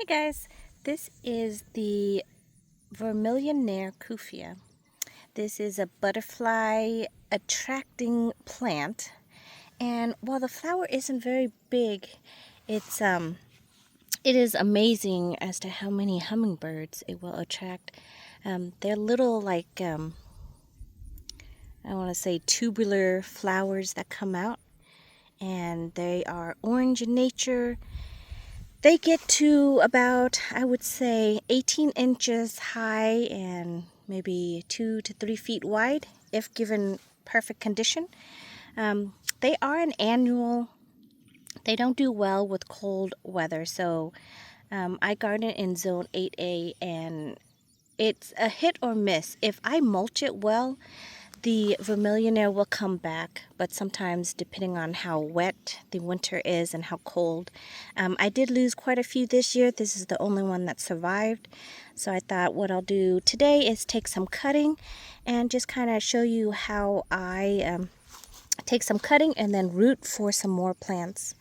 Hey guys, this is the vermillionair kufia. This is a butterfly attracting plant, and while the flower isn't very big, it's it is amazing as to how many hummingbirds it will attract. They're little I want to say tubular flowers that come out, and they are orange in nature. They get to about, I would say, 18 inches high and maybe 2 to 3 feet wide if given perfect condition. They are an annual. They don't do well with cold weather, so I garden in zone 8A, and it's a hit or miss. If I mulch it well, the vermillionaire will come back, but sometimes depending on how wet the winter is and how cold. I did lose quite a few this year. This is the only one that survived. So I thought what I'll do today is take some cutting and just kind of show you how I take some cutting and then root for some more plants.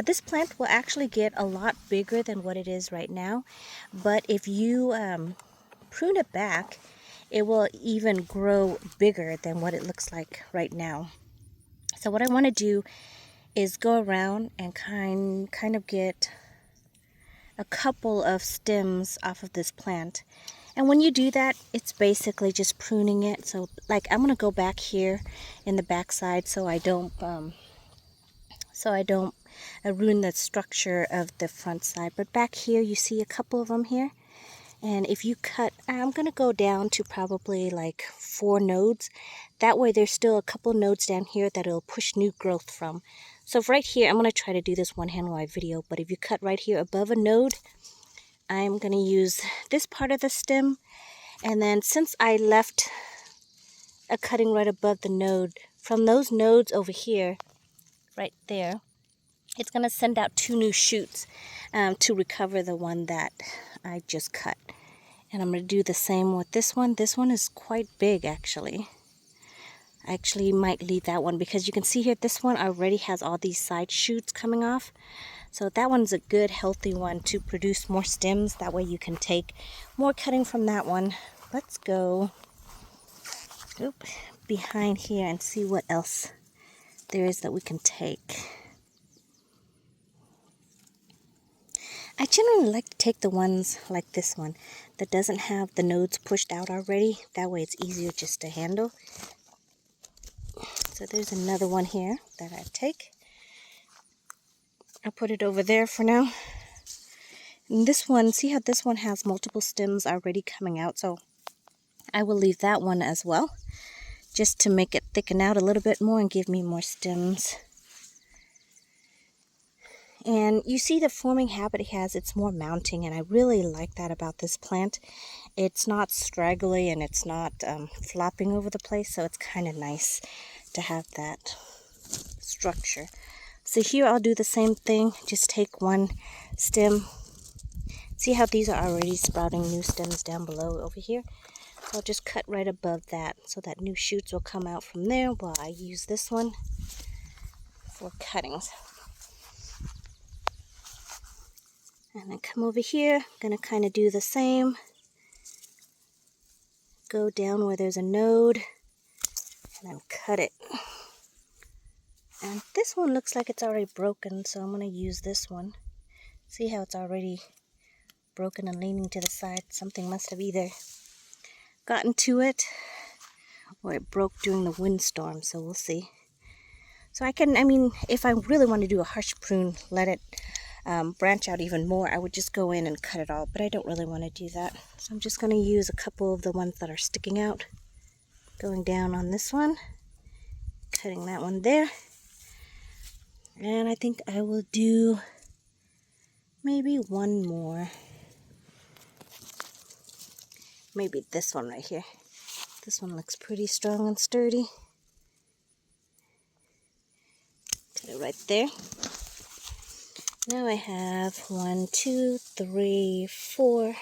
This plant will actually get a lot bigger than what it is right now, but if you prune it back, it will even grow bigger than what it looks like right now. So what I want to do is go around and kind of get a couple of stems off of this plant. And when you do that, it's basically just pruning it. So like I'm going to go back here in the backside so I don't ruin the structure of the front side. But back here you see a couple of them here. And if you cut, I'm going to go down to probably like 4 nodes. That way there's still a couple nodes down here that it'll push new growth from. So right here, I'm going to try to do this one-hand wide video, but if you cut right here above a node, I'm going to use this part of the stem. And then since I left a cutting right above the node, from those nodes over here, right there, it's going to send out 2 new shoots to recover the one that I just cut. And I'm going to do the same with this one. This one is quite big, actually. I actually might leave that one because you can see here, this one already has all these side shoots coming off. So that one's a good, healthy one to produce more stems. That way you can take more cutting from that one. Let's go behind here and see what else there is that we can take. I generally like to take the ones like this one that doesn't have the nodes pushed out already. That way it's easier just to handle. So there's another one here that I take. I'll put it over there for now. And this one, see how this one has multiple stems already coming out? So I will leave that one as well, just to make it thicken out a little bit more and give me more stems. And you see the forming habit it has, it's more mounting, and I really like that about this plant. It's not straggly and it's not flopping over the place, so it's kind of nice to have that structure. So here I'll do the same thing, just take one stem. See how these are already sprouting new stems down below over here? So I'll just cut right above that so that new shoots will come out from there while I use this one for cuttings. And then come over here, I'm going to kind of do the same. Go down where there's a node, and then cut it. And this one looks like it's already broken, so I'm going to use this one. See how it's already broken and leaning to the side? Something must have either gotten to it, or it broke during the windstorm, so we'll see. So if I really want to do a harsh prune, let it branch out even more, I would just go in and cut it all, but I don't really want to do that. So I'm just going to use a couple of the ones that are sticking out, going down on this one, cutting that one there, and I think I will do maybe one more, maybe this one right here. This one looks pretty strong and sturdy. Cut it right there. Now I have 1, 2, 3, 4,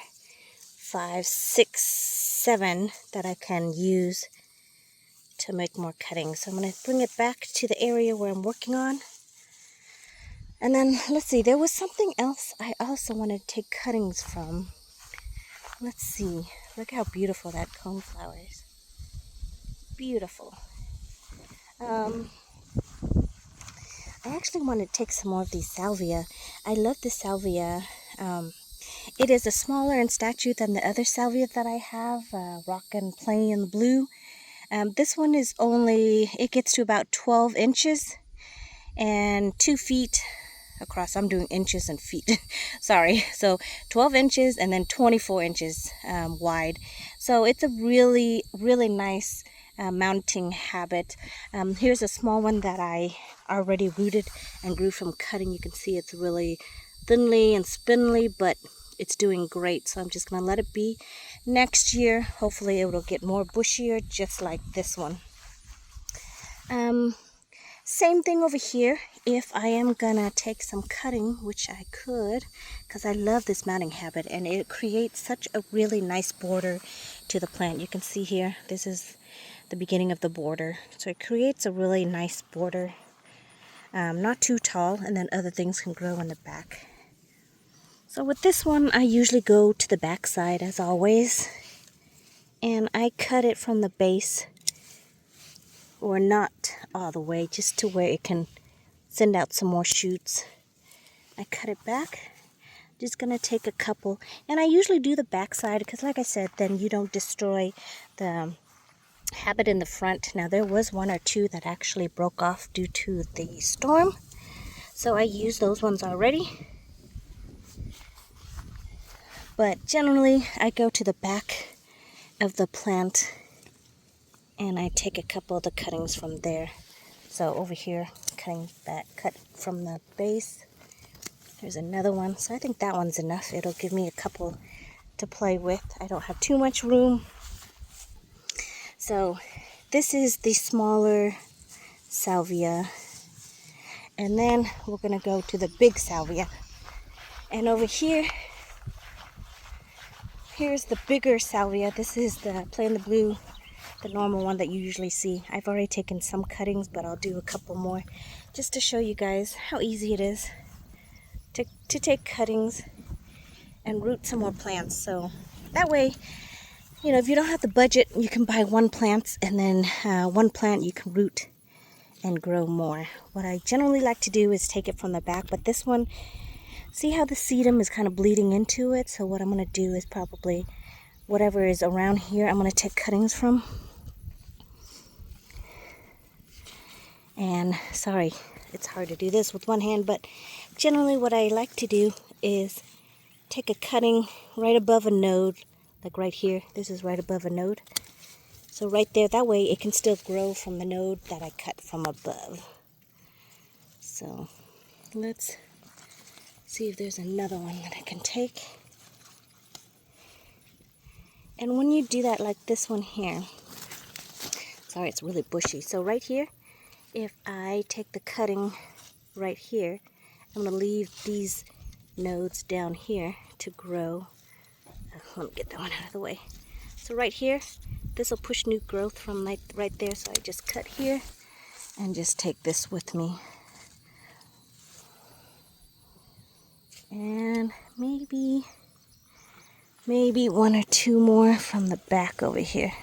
5, 6, 7 that I can use to make more cuttings. So I'm going to bring it back to the area where I'm working on. And then, let's see, there was something else I also wanted to take cuttings from. Let's see. Look how beautiful that coneflower is. Beautiful. Um, I actually want to take some more of these salvia. I love the salvia. Um, it is a smaller in stature than the other salvia that I have, rock and plain and blue. This one is only, it gets to about 12 inches and 2 feet across. I'm doing inches and feet. Sorry. So 12 inches and then 24 inches wide. So it's a really, really nice mounting habit. Here's a small one that I already rooted and grew from cutting. You can see it's really thinly and spindly, but it's doing great. So I'm just going to let it be. Next year, hopefully it will get more bushier, just like this one. Same thing over here. If I am gonna take some cutting, which I could, because I love this mounting habit, and it creates such a really nice border to the plant. You can see here, this is the beginning of the border. So it creates a really nice border. Not too tall, and then other things can grow in the back. So with this one, I usually go to the back side as always, and I cut it from the base, or not all the way, just to where it can send out some more shoots. I cut it back. Just gonna take a couple, and I usually do the back side because, like I said, then you don't destroy the habit in the front. Now there was one or two that actually broke off due to the storm, so I used those ones already. But generally I go to the back of the plant and I take a couple of the cuttings from there. So over here, cutting that cut from the base. There's another one, so I think that one's enough. It'll give me a couple to play with. I don't have too much room. So this is the smaller salvia, and then we're gonna go to the big salvia. And over here, here's the bigger salvia. This is the plain the blue, the normal one that you usually see. I've already taken some cuttings, but I'll do a couple more just to show you guys how easy it is to take cuttings and root some more plants. So that way, you know, if you don't have the budget, you can buy one plant, and then one plant you can root and grow more. What I generally like to do is take it from the back, but this one, see how the sedum is kind of bleeding into it? So what I'm going to do is probably whatever is around here, I'm going to take cuttings from. And sorry, it's hard to do this with one hand, but generally what I like to do is take a cutting right above a node, like right here. This is right above a node. So right there, that way it can still grow from the node that I cut from above. So let's see if there's another one that I can take. And when you do that, like this one here, sorry, it's really bushy. So right here, if I take the cutting right here, I'm going to leave these nodes down here to grow. Let me get that one out of the way. So right here, this will push new growth from right there. So I just cut here and just take this with me. And maybe one or two more from the back over here.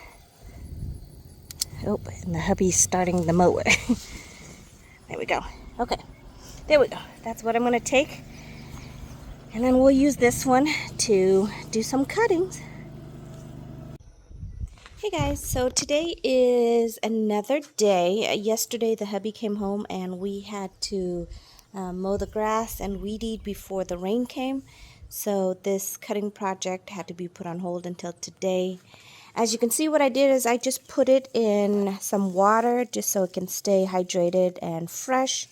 Oh, and the hubby's starting the mower. There we go. Okay, there we go. That's what I'm going to take. And then we'll use this one to do some cuttings. Hey guys, so today is another day. Yesterday the hubby came home and we had to mow the grass and weed eat before the rain came. So this cutting project had to be put on hold until today. As you can see, what I did is I just put it in some water just so it can stay hydrated and fresh.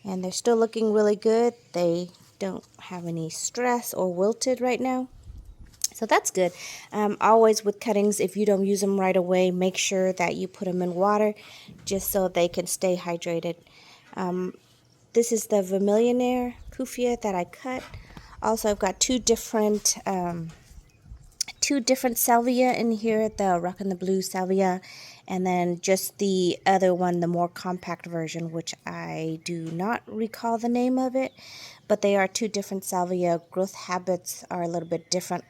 And they're still looking really good. They don't have any stress or wilted right now. So that's good. Always with cuttings, if you don't use them right away, make sure that you put them in water just so they can stay hydrated. This is the vermillionair kufia that I cut. Also, I've got two different two different salvia in here, the rock and the blue salvia, and then just the other one, the more compact version, which I do not recall the name of it, but they are two different salvia. Growth habits are a little bit different.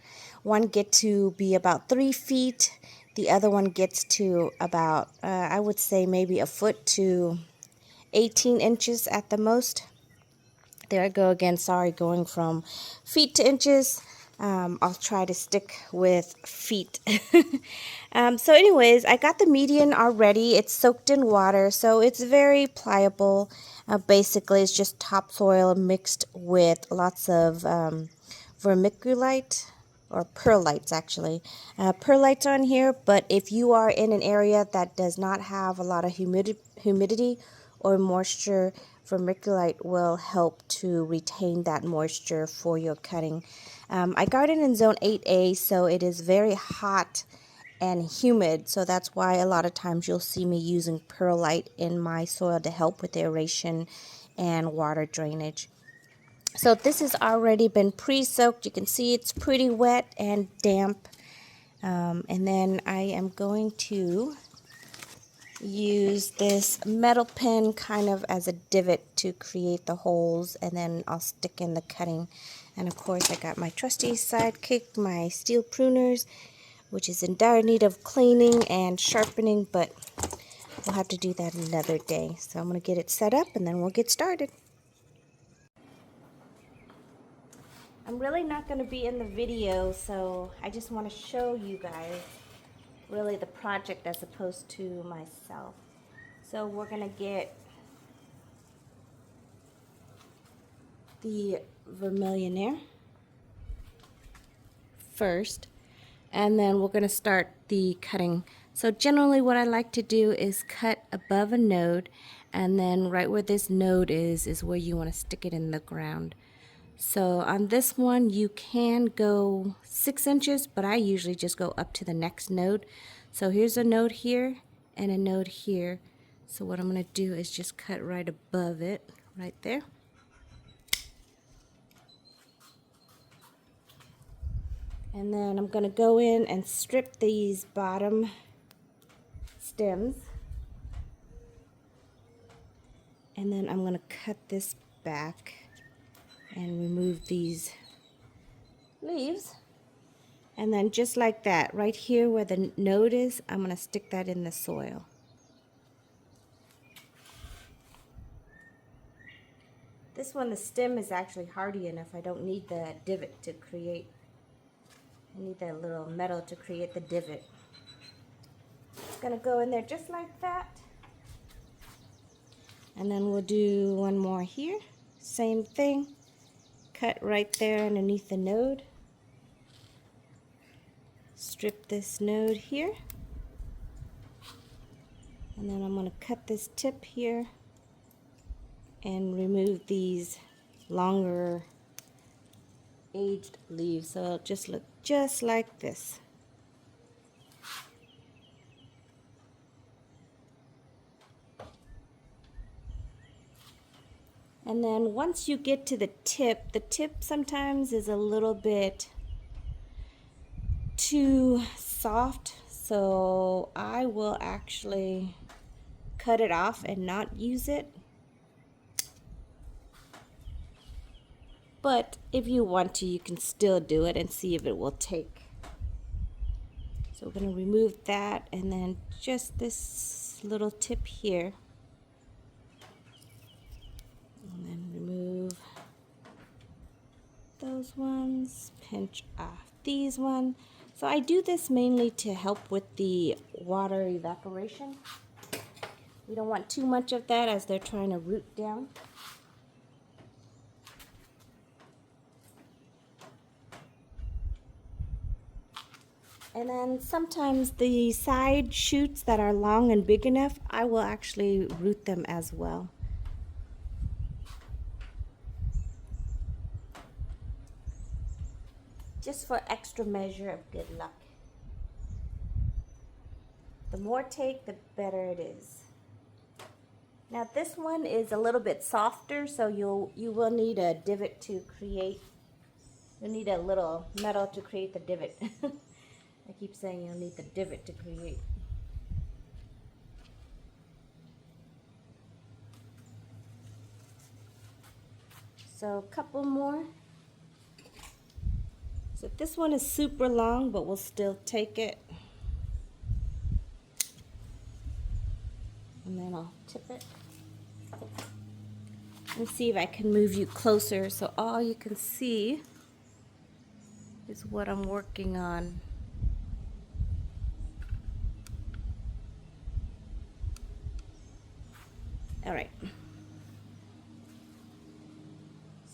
One gets to be about 3 feet. The other one gets to about, I would say maybe a foot to 18 inches at the most. There I go again, sorry, going from feet to inches. I'll try to stick with feet. So anyways, I got the median already. It's soaked in water, so it's very pliable. Basically, it's just topsoil mixed with lots of vermiculite, or perlites actually. Perlites are in here, but if you are in an area that does not have a lot of humidity or moisture, vermiculite will help to retain that moisture for your cutting. I garden in zone 8A, so it is very hot and humid, so that's why a lot of times you'll see me using perlite in my soil to help with aeration and water drainage. So this has already been pre-soaked. You can see it's pretty wet and damp. And then I am going to use this metal pin kind of as a divot to create the holes, and then I'll stick in the cutting. And of course I got my trusty sidekick, my steel pruners, which is in dire need of cleaning and sharpening, but we'll have to do that another day. So I'm going to get it set up and then we'll get started. I'm really not going to be in the video, so I just want to show you guys really the project as opposed to myself. So we're going to get the vermillionair first, and then we're going to start the cutting. So generally what I like to do is cut above a node, and then right where this node is where you want to stick it in the ground. So on this one you can go 6 inches, but I usually just go up to the next node. So here's a node here and a node here. So what I'm going to do is just cut right above it, right there. And then I'm going to go in and strip these bottom stems. And then I'm going to cut this back and remove these leaves. And then just like that, right here where the node is, I'm going to stick that in the soil. This one, the stem is actually hardy enough. I don't need the divot to create. I need that little metal to create the divot. It's going to go in there just like that. And then we'll do one more here. Same thing. Cut right there underneath the node. Strip this node here. And then I'm going to cut this tip here and remove these longer aged leaves, so it'll just look just like this. And then once you get to the tip sometimes is a little bit too soft, so I will actually cut it off and not use it. But if you want to, you can still do it and see if it will take. So we're going to remove that, and then just this little tip here. And then remove those ones, pinch off these ones. So I do this mainly to help with the water evaporation. We don't want too much of that as they're trying to root down. And then sometimes the side shoots that are long and big enough, I will actually root them as well. Just for extra measure of good luck. The more take, the better it is. Now this one is a little bit softer, so you will need a divot to create. You'll need a little metal to create the divot. I keep saying you'll need the divot to create. So a couple more. So this one is super long, but we'll still take it. And then I'll tip it. Let me see if I can move you closer so all you can see is what I'm working on. All right.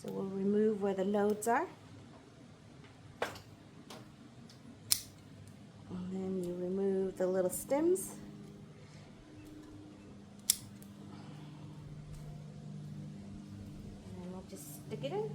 So we'll remove where the nodes are. And then you remove the little stems. And then we'll just stick it in.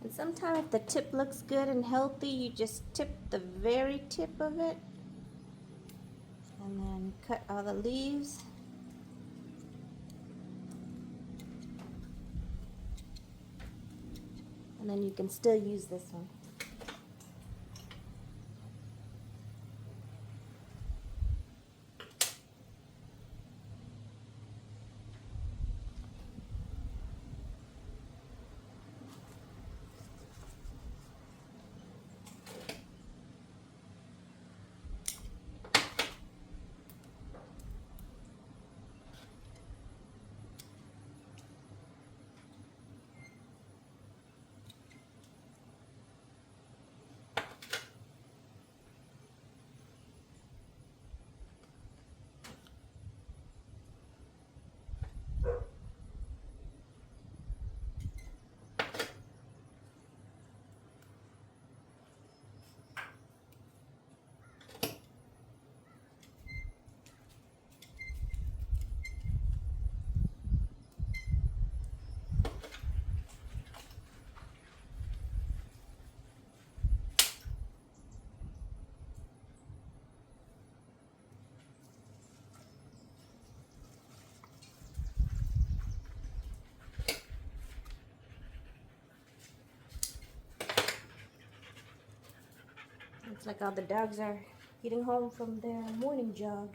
And sometimes if the tip looks good and healthy, you just tip the very tip of it. And then cut all the leaves. And then you can still use this one. Looks like all the dogs are getting home from their morning jog.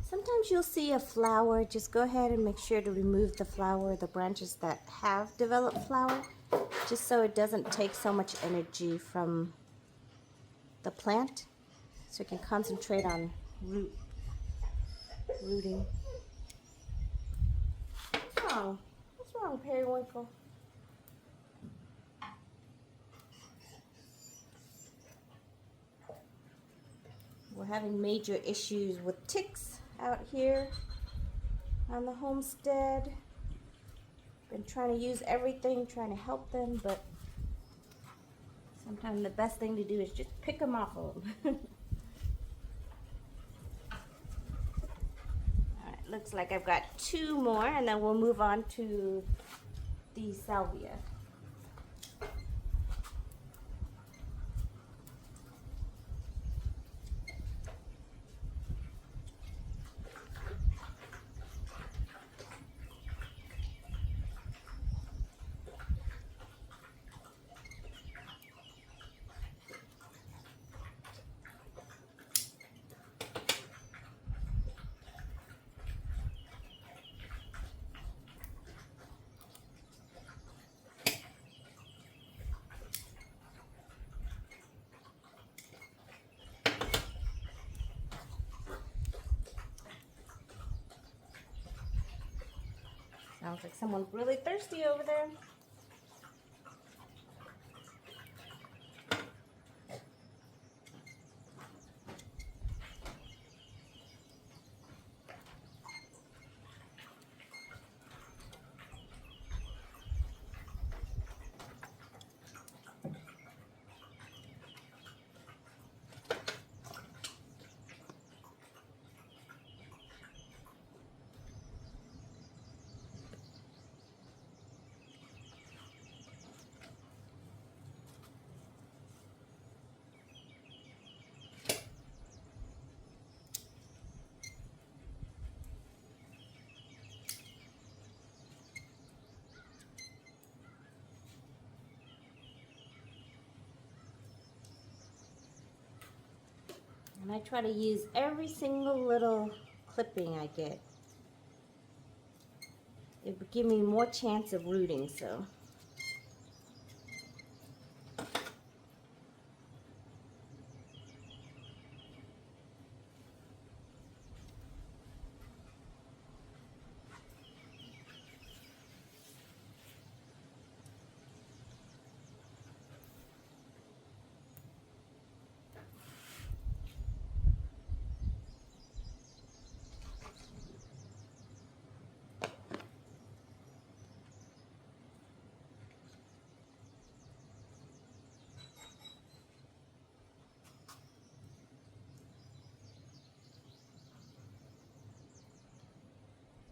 Sometimes you'll see a flower. Just go ahead and make sure to remove the flower, the branches that have developed flower, just so it doesn't take so much energy from the plant, so it can concentrate on rooting. What's wrong? What's wrong, Periwinkle? We're having major issues with ticks out here on the homestead. Been trying to use everything, trying to help them, but sometimes the best thing to do is just pick them off of them. Alright, looks like I've got 2 more, and then we'll move on to the salvia. Sounds like someone's really thirsty over there. And I try to use every single little clipping I get. It would give me more chance of rooting, so.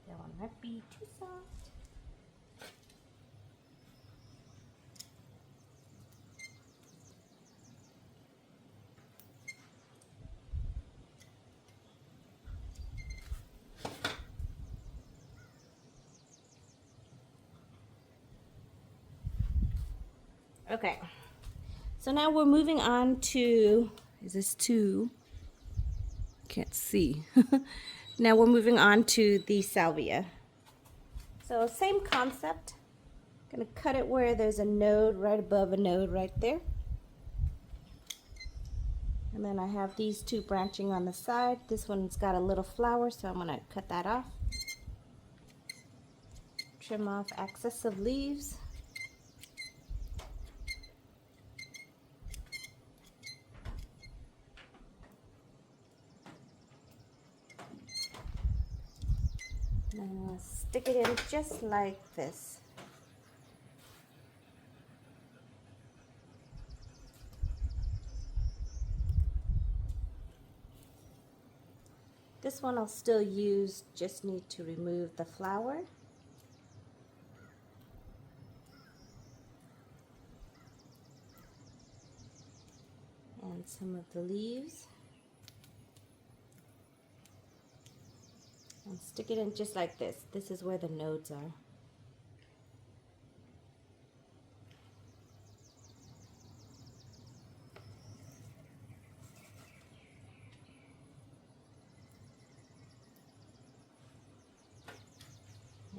That one might be too soft. Okay, so now we're moving on to, is this two? Can't see. Now we're moving on to the salvia. So same concept. Gonna cut it where there's a node right above a node right there. And then I have these two branching on the side. This one's got a little flower, so I'm gonna cut that off. Trim off excessive leaves. And I'm gonna stick it in just like this. This one I'll still use, just need to remove the flower. And some of the leaves. And stick it in just like this. This is where the nodes are.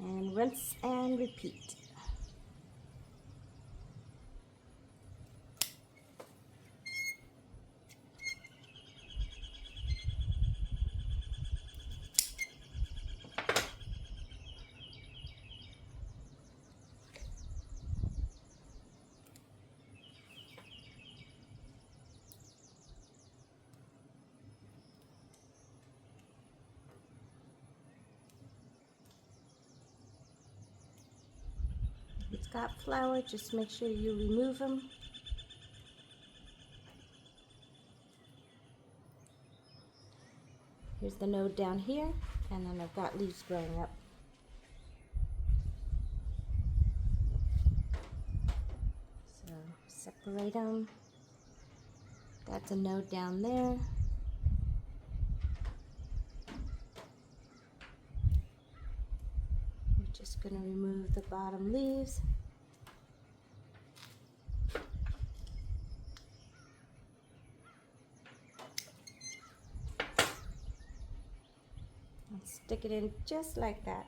And rinse and repeat. If it's got flower, just make sure you remove them. Here's the node down here, and then I've got leaves growing up. So separate them. That's a node down there. I'm just going to remove the bottom leaves. And stick it in just like that.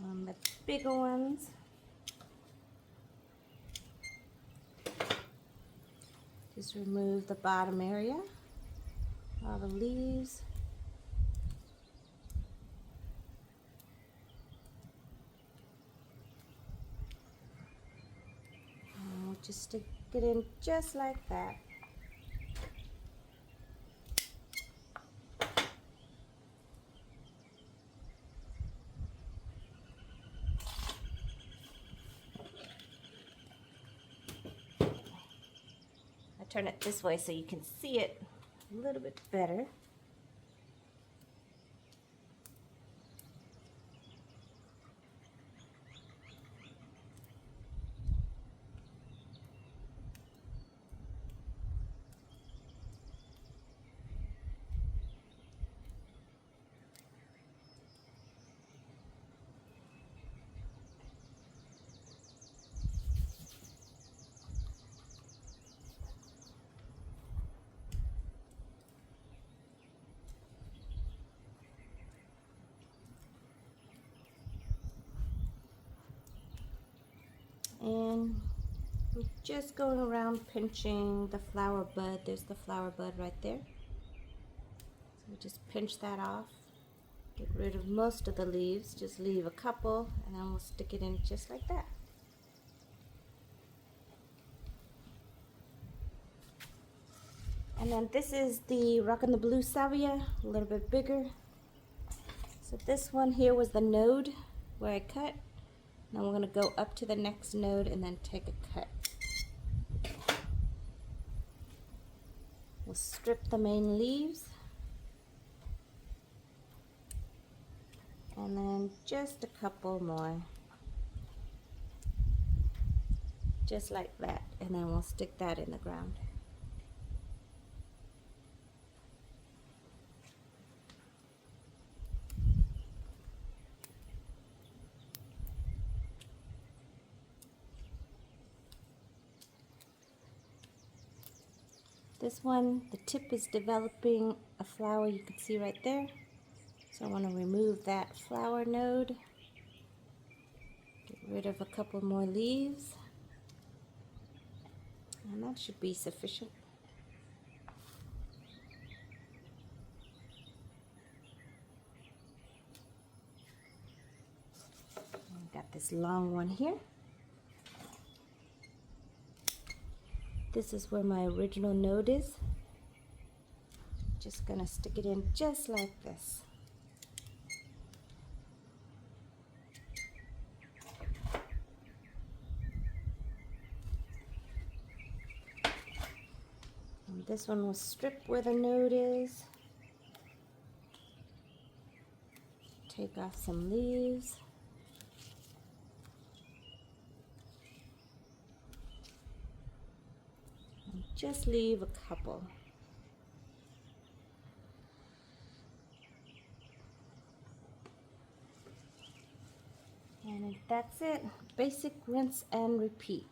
On the bigger ones, just remove the bottom area, all the leaves. And we'll just stick it in just like that. I turn it this way so you can see it a little bit better. And we're just going around pinching the flower bud. There's the flower bud right there. So we just pinch that off. Get rid of most of the leaves. Just leave a couple, and then we'll stick it in just like that. And then this is the Rockin' the Blue Salvia, a little bit bigger. So this one here was the node where I cut. Now we're going to go up to the next node and then take a cut. We'll strip the main leaves. And then just a couple more. Just like that. And then we'll stick that in the ground. This one, the tip is developing a flower, you can see right there. So I want to remove that flower node. Get rid of a couple more leaves. And that should be sufficient. I've got this long one here. This is where my original node is. Just gonna stick it in just like this. And this one will strip where the node is. Take off some leaves. Just leave a couple. And that's it. Basic rinse and repeat.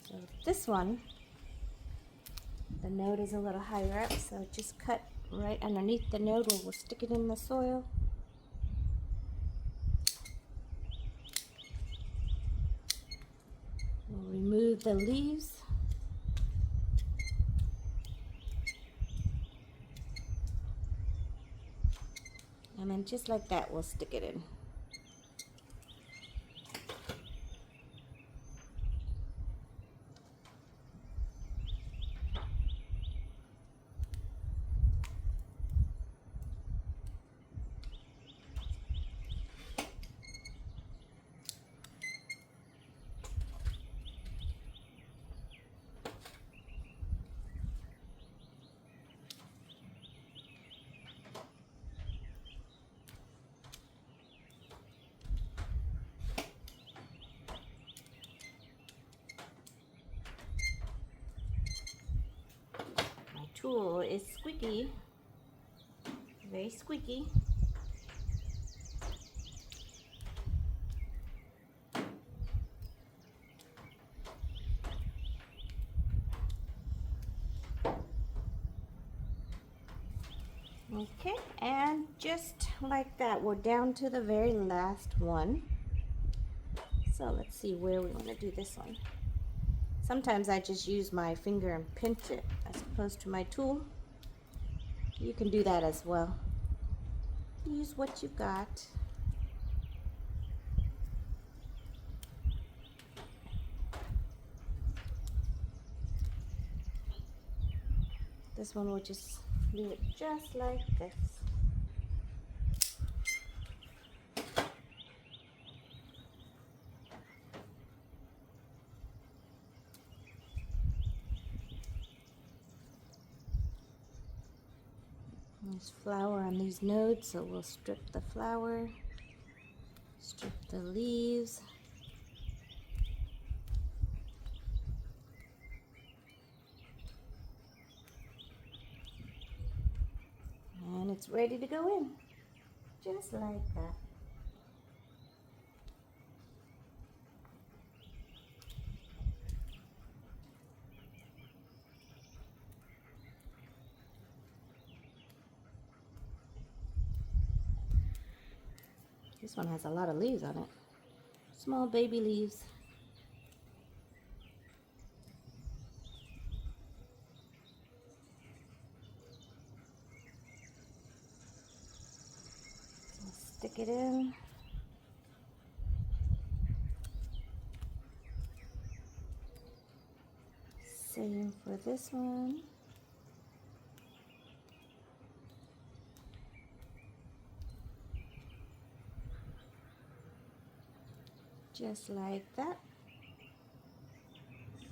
So this one, the node is a little higher up, so just cut right underneath the node where we'll stick it in the soil. We'll remove the leaves. And then just like that, we'll stick it in. Tool is squeaky, very squeaky. Okay, and just like that, we're down to the very last one. So let's see where we want to do this one. Sometimes I just use my finger and pinch it as opposed to my tool. You can do that as well. Use what you got. This one we'll just leave it just like this. There's flower on these nodes, so we'll strip the flower, strip the leaves. And it's ready to go in, just like that. This one has a lot of leaves on it. Small baby leaves. Stick it in. Same for this one. Just like that.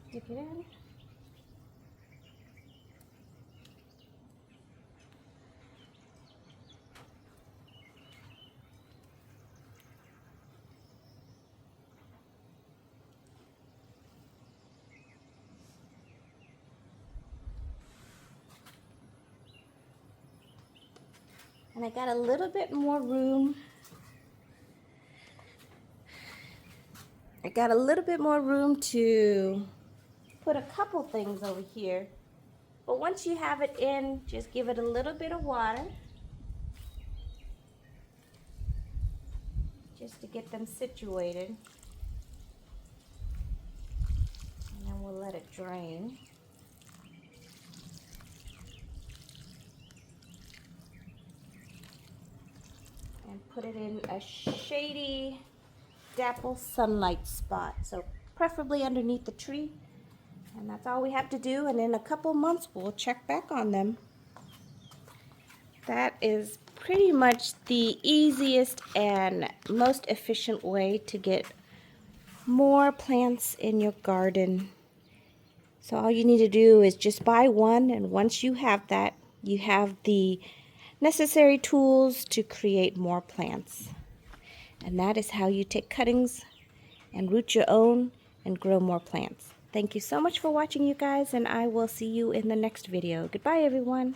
Stick it in. And I got a little bit more room. I got a little bit more room to put a couple things over here. But once you have it in, just give it a little bit of water. Just to get them situated. And then we'll let it drain. And put it in a shady, dapple sunlight spot. So preferably underneath the tree. And that's all we have to do. And in a couple months, we'll check back on them. That is pretty much the easiest and most efficient way to get more plants in your garden. So all you need to do is just buy one, and once you have that, you have the necessary tools to create more plants. And that is how you take cuttings and root your own and grow more plants. Thank you so much for watching, you guys, and I will see you in the next video. Goodbye, everyone.